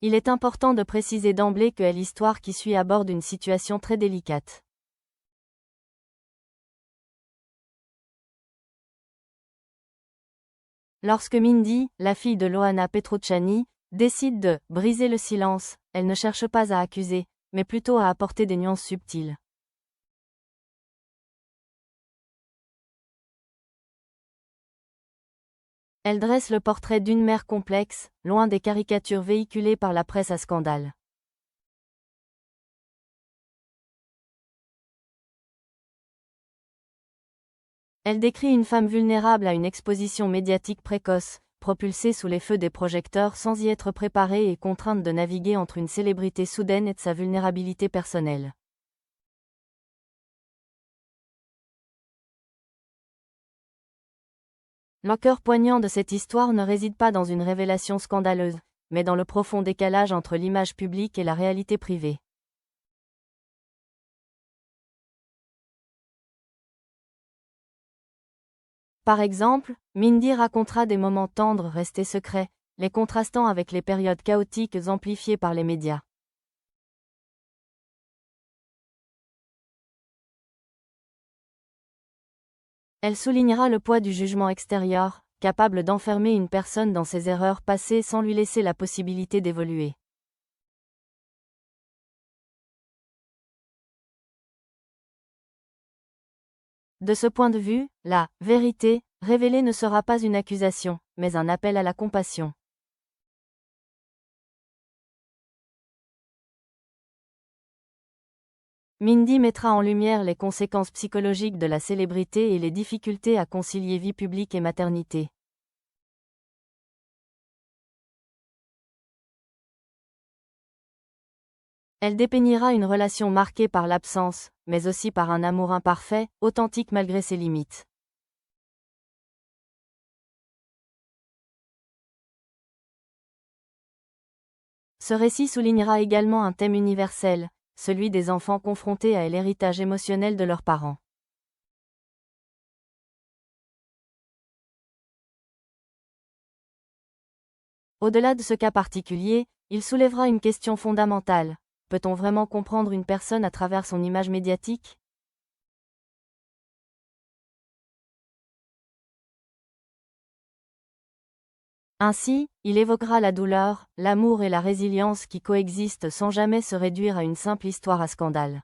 Il est important de préciser d'emblée que l'histoire qui suit aborde une situation très délicate. Lorsque Mindy, la fille de Ioana Petrucciani, décide de « briser le silence », elle ne cherche pas à accuser, mais plutôt à apporter des nuances subtiles. Elle dresse le portrait d'une mère complexe, loin des caricatures véhiculées par la presse à scandale. Elle décrit une femme vulnérable à une exposition médiatique précoce, propulsée sous les feux des projecteurs sans y être préparée et contrainte de naviguer entre une célébrité soudaine et sa vulnérabilité personnelle. Le cœur poignant de cette histoire ne réside pas dans une révélation scandaleuse, mais dans le profond décalage entre l'image publique et la réalité privée. Par exemple, Mindy racontera des moments tendres restés secrets, les contrastant avec les périodes chaotiques amplifiées par les médias. Elle soulignera le poids du jugement extérieur, capable d'enfermer une personne dans ses erreurs passées sans lui laisser la possibilité d'évoluer. De ce point de vue, la « vérité » révélée ne sera pas une accusation, mais un appel à la compassion. Mindy mettra en lumière les conséquences psychologiques de la célébrité et les difficultés à concilier vie publique et maternité. Elle dépeignira une relation marquée par l'absence, mais aussi par un amour imparfait, authentique malgré ses limites. Ce récit soulignera également un thème universel, celui des enfants confrontés à l'héritage émotionnel de leurs parents. Au-delà de ce cas particulier, il soulèvera une question fondamentale. Peut-on vraiment comprendre une personne à travers son image médiatique ? Ainsi, il évoquera la douleur, l'amour et la résilience qui coexistent sans jamais se réduire à une simple histoire à scandale.